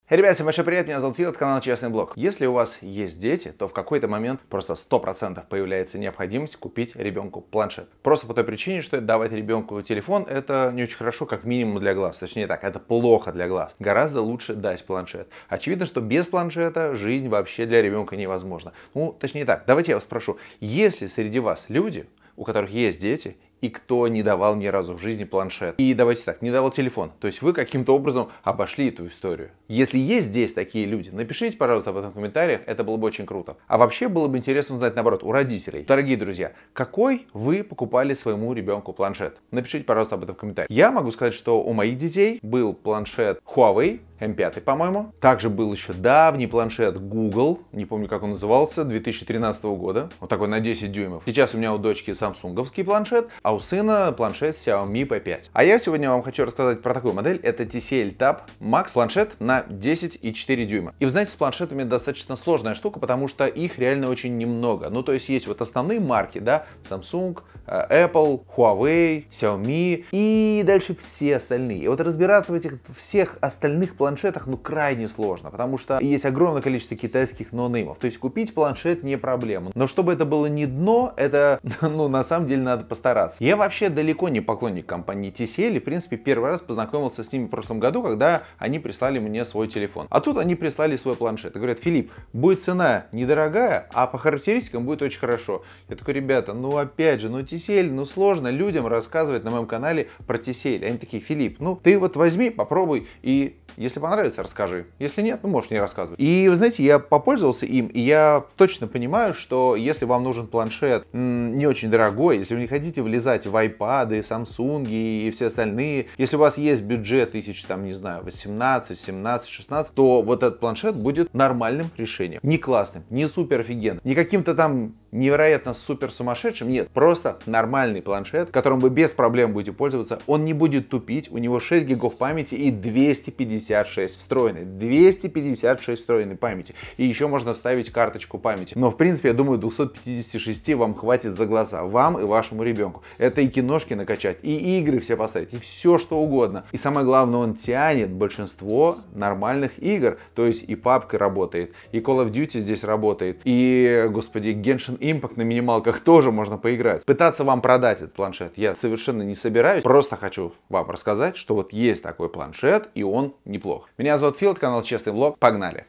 Ребят, всем большой привет, меня зовут Фил, это канал Честный Блог. Если у вас есть дети, то в какой-то момент просто 100% появляется необходимость купить ребенку планшет. Просто по той причине, что давать ребенку телефон это не очень хорошо, как минимум для глаз. Точнее так, это плохо для глаз. Гораздо лучше дать планшет. Очевидно, что без планшета жизнь вообще для ребенка невозможна. Ну, точнее так, давайте я вас спрошу, есть ли среди вас люди, у которых есть дети, и кто не давал ни разу в жизни планшет? И давайте так, не давал телефон. То есть вы каким-то образом обошли эту историю. Если есть здесь такие люди, напишите, пожалуйста, об этом в комментариях, это было бы очень круто. А вообще было бы интересно узнать, наоборот, у родителей. Дорогие друзья, какой вы покупали своему ребенку планшет? Напишите, пожалуйста, об этом в комментариях. Я могу сказать, что у моих детей был планшет Huawei M5, по-моему. Также был еще давний планшет Google, не помню, как он назывался, 2013 года. Вот такой на 10 дюймов. Сейчас у меня у дочки самсунговский планшет, а у сына планшет Xiaomi P5. А я сегодня вам хочу рассказать про такую модель. Это TCL Tab Max планшет на 10,4 дюйма. И вы знаете, с планшетами достаточно сложная штука, потому что их реально очень немного. Ну, то есть есть вот основные марки, да, Samsung, Apple, Huawei, Xiaomi и дальше все остальные. И вот разбираться в этих всех остальных планшетах, ну, крайне сложно, потому что есть огромное количество китайских ноунеймов. То есть купить планшет не проблема. Но чтобы это было не дно, это, ну, на самом деле надо постараться. Я вообще далеко не поклонник компании TCL, и, в принципе, первый раз познакомился с ними в прошлом году, когда они прислали мне свой телефон. А тут они прислали свой планшет и говорят: Филипп, будет цена недорогая, а по характеристикам будет очень хорошо. Я такой: ребята, ну опять же, ну TCL, ну сложно людям рассказывать на моем канале про TCL. Они такие: Филипп, ну ты вот возьми, попробуй, и если понравится, расскажи. Если нет, ну можешь не рассказывать. И вы знаете, я попользовался им, и я точно понимаю, что если вам нужен планшет не очень дорогой, если вы не хотите влезать в iPad, Samsung и все остальные, если у вас есть бюджет тысяч, там, не знаю, 18, 17, 16, то вот этот планшет будет нормальным решением. Не классным, не супер офигенным, не каким-то там невероятно супер сумасшедшим, нет, просто нормальный планшет, которым вы без проблем будете пользоваться. Он не будет тупить, у него 6 гигов памяти и 256 встроенной. 256 встроенной памяти. И еще можно вставить карточку памяти. Но в принципе, я думаю, 256 вам хватит за глаза, вам и вашему ребенку. Это и киношки накачать, и игры все поставить, и все что угодно. И самое главное, он тянет большинство нормальных игр. То есть и PUBG работает, и Call of Duty здесь работает, и, господи, Genshin Impact на минималках тоже можно поиграть. Пытаться вам продать этот планшет я совершенно не собираюсь. Просто хочу вам рассказать, что вот есть такой планшет, и он неплох. Меня зовут Фил, канал Честный Блог. Погнали!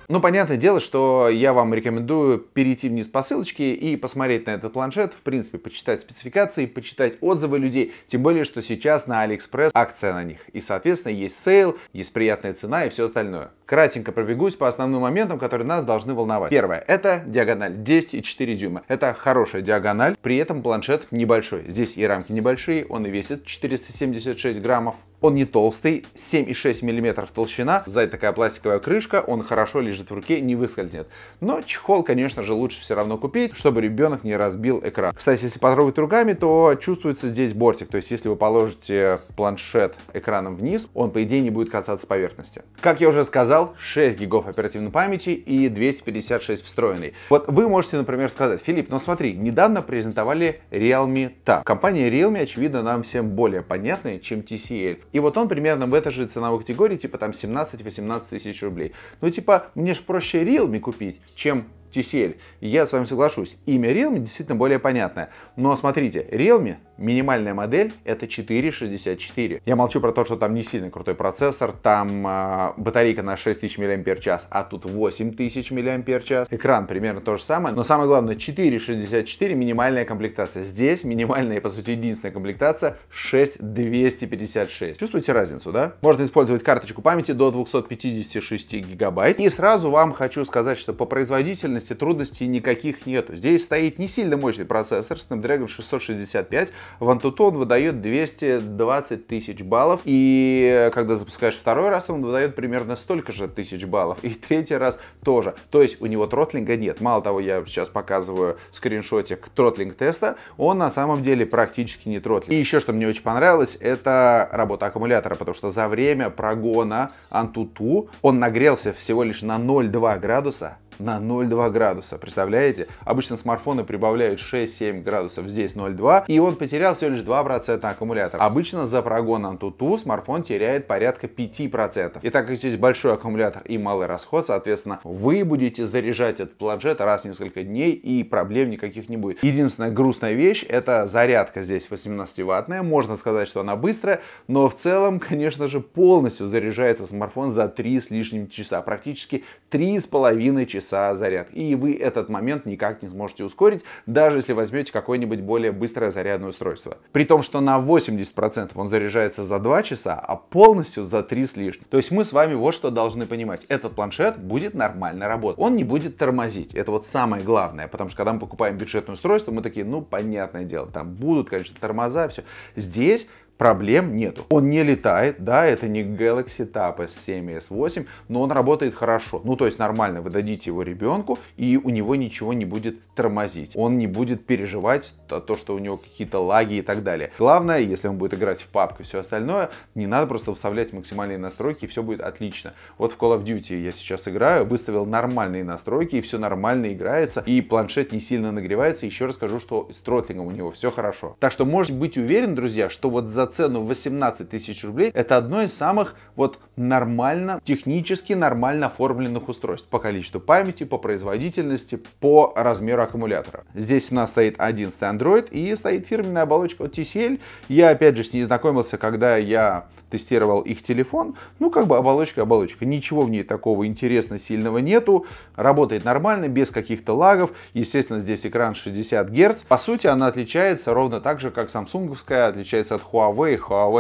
Ну, понятное дело, что я вам рекомендую перейти вниз по ссылочке и посмотреть на этот планшет, в принципе, почитать спецификации, почитать отзывы людей, тем более, что сейчас на AliExpress акция на них. И, соответственно, есть сейл, есть приятная цена и все остальное. Кратенько пробегусь по основным моментам, которые нас должны волновать. Первое, это диагональ 10,4 дюйма. Это хорошая диагональ, при этом планшет небольшой. Здесь и рамки небольшие, он и весит 476 граммов. Он не толстый, 7,6 мм толщина, сзади такая пластиковая крышка, он хорошо лежит в руке, не выскользнет. Но чехол, конечно же, лучше все равно купить, чтобы ребенок не разбил экран. Кстати, если потрогать руками, то чувствуется здесь бортик. То есть, если вы положите планшет экраном вниз, он, по идее, не будет касаться поверхности. Как я уже сказал, 6 гигов оперативной памяти и 256 встроенной. Вот вы можете, например, сказать: Филипп, ну смотри, недавно презентовали Realme Tab. Компания Realme, очевидно, нам всем более понятная, чем TCL. И вот он примерно в этой же ценовой категории, типа там 17-18 тысяч рублей. Ну типа, мне ж проще Realme купить, чем TCL. Я с вами соглашусь, имя Realme действительно более понятное. Но смотрите, Realme минимальная модель это 4,64. Я молчу про то, что там не сильно крутой процессор, там батарейка на 6000 мАч, а тут 8000 мАч. Экран примерно то же самое, но самое главное, 4,64 минимальная комплектация. Здесь минимальная и, по сути, единственная комплектация 6,256. Чувствуете разницу, да? Можно использовать карточку памяти до 256 гигабайт. И сразу вам хочу сказать, что по производительности трудностей никаких нету. Здесь стоит не сильно мощный процессор Snapdragon 665. В Antutu он выдает 220 тысяч баллов. И когда запускаешь второй раз, он выдает примерно столько же тысяч баллов. И третий раз тоже. То есть у него тротлинга нет. Мало того, я сейчас показываю скриншотик тротлинг теста. Он на самом деле практически не тротлит. И еще что мне очень понравилось, это работа аккумулятора. Потому что за время прогона Antutu он нагрелся всего лишь на 0,2 градуса. на 0,2 градуса. Представляете? Обычно смартфоны прибавляют 6-7 градусов, здесь 0,2, и он потерял всего лишь 2% аккумулятора. Обычно за прогон Antutu смартфон теряет порядка 5%. И так как здесь большой аккумулятор и малый расход, соответственно, вы будете заряжать этот планшет раз в несколько дней, и проблем никаких не будет. Единственная грустная вещь — это зарядка здесь 18-ваттная. Можно сказать, что она быстрая, но в целом, конечно же, полностью заряжается смартфон за 3 с лишним часа. Практически 3,5 часа зарядки. И вы этот момент никак не сможете ускорить, даже если возьмете какое-нибудь более быстрое зарядное устройство. При том, что на 80% он заряжается за 2 часа, а полностью за 3 с лишним. То есть мы с вами вот что должны понимать. Этот планшет будет нормально работать. Он не будет тормозить. Это вот самое главное. Потому что когда мы покупаем бюджетное устройство, мы такие, ну, понятное дело, там будут, конечно, тормоза, все. Здесь проблем нету. Он не летает, да, это не Galaxy Tab S7 и S8, но он работает хорошо. Ну, то есть нормально, вы дадите его ребенку, и у него ничего не будет тормозить. Он не будет переживать то, что у него какие-то лаги и так далее. Главное, если он будет играть в PUBG и все остальное, не надо просто вставлять максимальные настройки, и все будет отлично. Вот в Call of Duty я сейчас играю, выставил нормальные настройки, и все нормально играется, и планшет не сильно нагревается. Еще раз скажу, что с тротлингом у него все хорошо. Так что можете быть уверены, друзья, что вот за цену 18 тысяч рублей это одно из самых вот технически нормально оформленных устройств по количеству памяти, по производительности, по размеру аккумулятора. Здесь у нас стоит 11 Android и стоит фирменная оболочка от TCL. Я опять же с ней знакомился, когда я тестировал их телефон. Ну, как бы оболочка. Ничего в ней такого интересного, сильного нету. Работает нормально, без каких-то лагов. Естественно, здесь экран 60 Гц. По сути, она отличается ровно так же, как самсунговская отличается от Huawei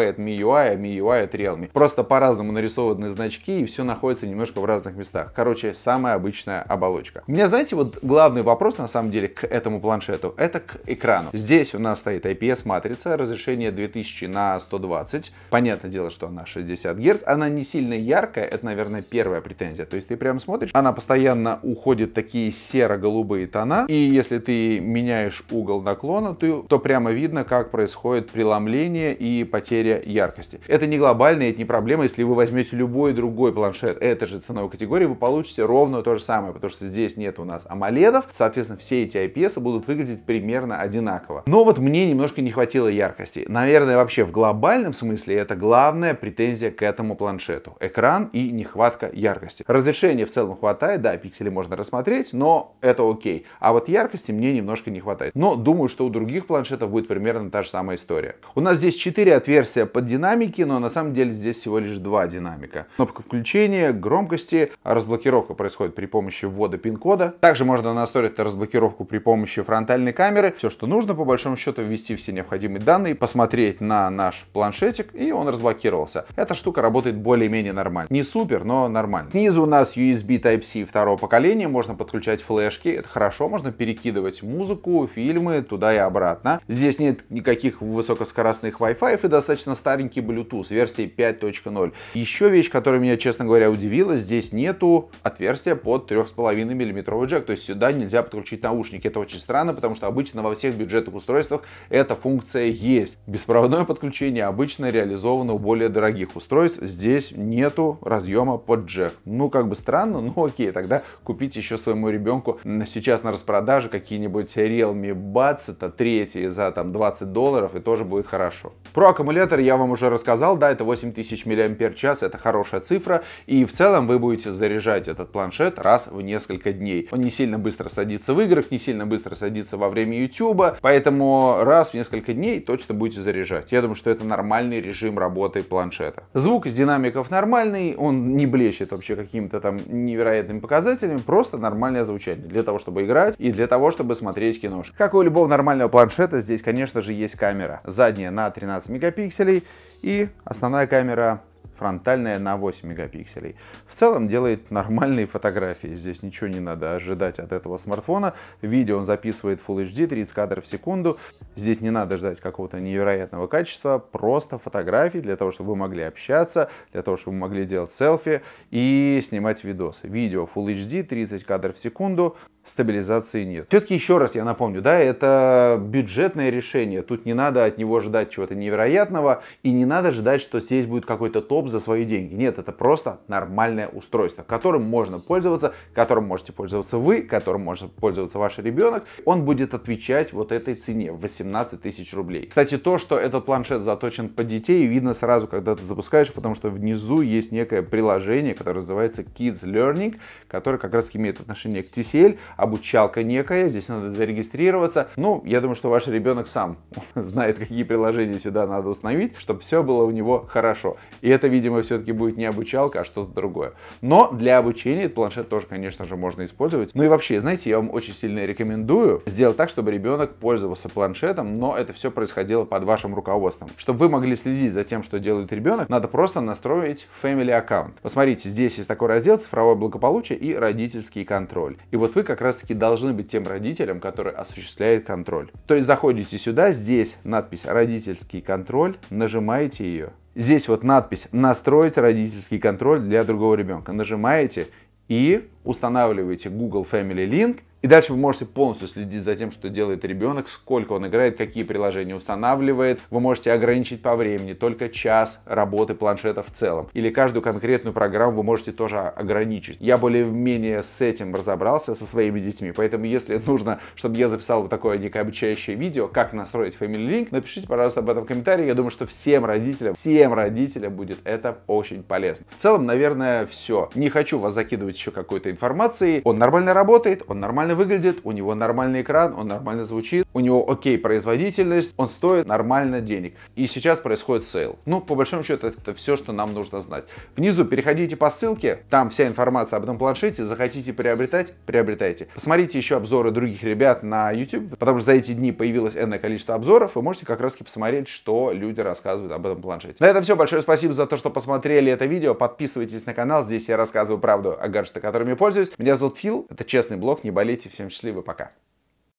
от MIUI, а MIUI от Realme. Просто по-разному нарисованы значки, и все находится немножко в разных местах. Короче, самая обычная оболочка. У меня, знаете, вот главный вопрос, на самом деле, к этому планшету, это к экрану. Здесь у нас стоит IPS-матрица, разрешение 2000 на 120. Понятное дело, что она 60 Гц. Она не сильно яркая, это, наверное, первая претензия. То есть ты прям смотришь, она постоянно уходит в такие серо-голубые тона, и если ты меняешь угол наклона, то прямо видно, как происходит преломление и потеря яркости. Это не глобально, это не проблема. Если вы возьмете любой другой планшет этой же ценовой категории, вы получите ровно то же самое, потому что здесь нет у нас AMOLED, соответственно, все эти IPS будут выглядеть примерно одинаково. Но вот мне немножко не хватило яркости. Наверное, вообще в глобальном смысле это главная претензия к этому планшету. Экран и нехватка яркости. Разрешения в целом хватает, да, пиксели можно рассмотреть, но это окей. А вот яркости мне немножко не хватает. Но думаю, что у других планшетов будет примерно та же самая история. У нас здесь 4 отверстия под динамики, но на самом деле здесь всего лишь 2 динамика. Кнопка включения, громкости, разблокировка происходит при помощи ввода пин-кода. Также можно настроить разблокировку при помощи фронтальной камеры. Все, что нужно, по большому счету, ввести все необходимые данные, посмотреть на наш планшетик, и он разблокировался. Эта штука работает более-менее нормально. Не супер, но нормально. Снизу у нас USB Type-C второго поколения, можно подключать флешки, это хорошо, можно перекидывать музыку, фильмы туда и обратно. Здесь нет никаких высокоскоростных Wi-Fi и достаточно старенький Bluetooth версии 5.0. Еще вещь, которая меня, честно говоря, удивила, здесь нету отверстия под 3,5 мм джек, то есть сюда нельзя подключить наушники. Это очень странно, потому что обычно во всех бюджетных устройствах эта функция есть. Беспроводное подключение обычно реализовано у более дорогих устройств. Здесь нету разъема под джек. Ну, как бы странно, но окей, тогда купите еще своему ребенку сейчас на распродаже какие-нибудь Realme Buds, это третьи за там $20, и тоже будет хорошо. Про аккумулятор я вам уже рассказал, да, это 8000 мАч, это хорошая цифра, и в целом вы будете заряжать этот планшет раз в несколько дней. Он не сильно быстро садится в играх, не сильно быстро садится во время YouTube, поэтому раз в несколько дней точно будете заряжать. Я думаю, что это нормальный режим работы планшета. Звук из динамиков нормальный, он не блещет вообще какими-то там невероятными показателями, просто нормальное звучание для того, чтобы играть и для того, чтобы смотреть киношки. Как у любого нормального планшета, здесь, конечно же, есть камера. Задняя на 13 мегапикселей и основная камера фронтальная на 8 мегапикселей. В целом делает нормальные фотографии. Здесь ничего не надо ожидать от этого смартфона. Видео он записывает Full HD, 30 кадров в секунду. Здесь не надо ждать какого-то невероятного качества. Просто фотографии для того, чтобы вы могли общаться, для того, чтобы вы могли делать селфи и снимать видосы. Видео Full HD, 30 кадров в секунду. Стабилизации нет. Все-таки еще раз я напомню, да, это бюджетное решение. Тут не надо от него ждать чего-то невероятного и не надо ждать, что здесь будет какой-то топ за свои деньги. Нет, это просто нормальное устройство, которым можно пользоваться, которым можете пользоваться вы, которым может пользоваться ваш ребенок. Он будет отвечать вот этой цене в 18 тысяч рублей. Кстати, то, что этот планшет заточен под детей, видно сразу, когда ты запускаешь, потому что внизу есть некое приложение, которое называется Kids Learning, которое как раз имеет отношение к TCL, обучалка некая, здесь надо зарегистрироваться. Ну, я думаю, что ваш ребенок сам знает, какие приложения сюда надо установить, чтобы все было у него хорошо. И это, видимо, все-таки будет не обучалка, а что-то другое. Но для обучения этот планшет тоже, конечно же, можно использовать. Ну и вообще, знаете, я вам очень сильно рекомендую сделать так, чтобы ребенок пользовался планшетом, но это все происходило под вашим руководством. Чтобы вы могли следить за тем, что делает ребенок, надо просто настроить Family аккаунт. Посмотрите, здесь есть такой раздел «Цифровое благополучие» и «Родительский контроль». И вот вы как раз-таки должны быть тем родителем, который осуществляет контроль. То есть заходите сюда, здесь надпись «Родительский контроль», нажимаете ее. Здесь вот надпись «Настроить родительский контроль для другого ребенка». Нажимаете и устанавливаете Google Family Link. И дальше вы можете полностью следить за тем, что делает ребенок, сколько он играет, какие приложения устанавливает. Вы можете ограничить по времени, только час работы планшета в целом. Или каждую конкретную программу вы можете тоже ограничить. Я более-менее с этим разобрался со своими детьми. Поэтому, если нужно, чтобы я записал вот такое некое обучающее видео, как настроить Family Link, напишите, пожалуйста, об этом в комментарии. Я думаю, что всем родителям будет это очень полезно. В целом, наверное, все. Не хочу вас закидывать еще какой-то информацией. Он нормально работает, он нормально выглядит, у него нормальный экран, он нормально звучит, у него окей производительность, он стоит нормально денег. И сейчас происходит сейл. Ну, по большому счету, это все, что нам нужно знать. Внизу переходите по ссылке, там вся информация об этом планшете, захотите приобретать, приобретайте. Посмотрите еще обзоры других ребят на YouTube, потому что за эти дни появилось энное количество обзоров, вы можете как раз посмотреть, что люди рассказывают об этом планшете. На этом все, большое спасибо за то, что посмотрели это видео, подписывайтесь на канал, здесь я рассказываю правду о гаджетах, которыми я пользуюсь. Меня зовут Фил, это честный блог, не болейте. Всем счастливо, пока.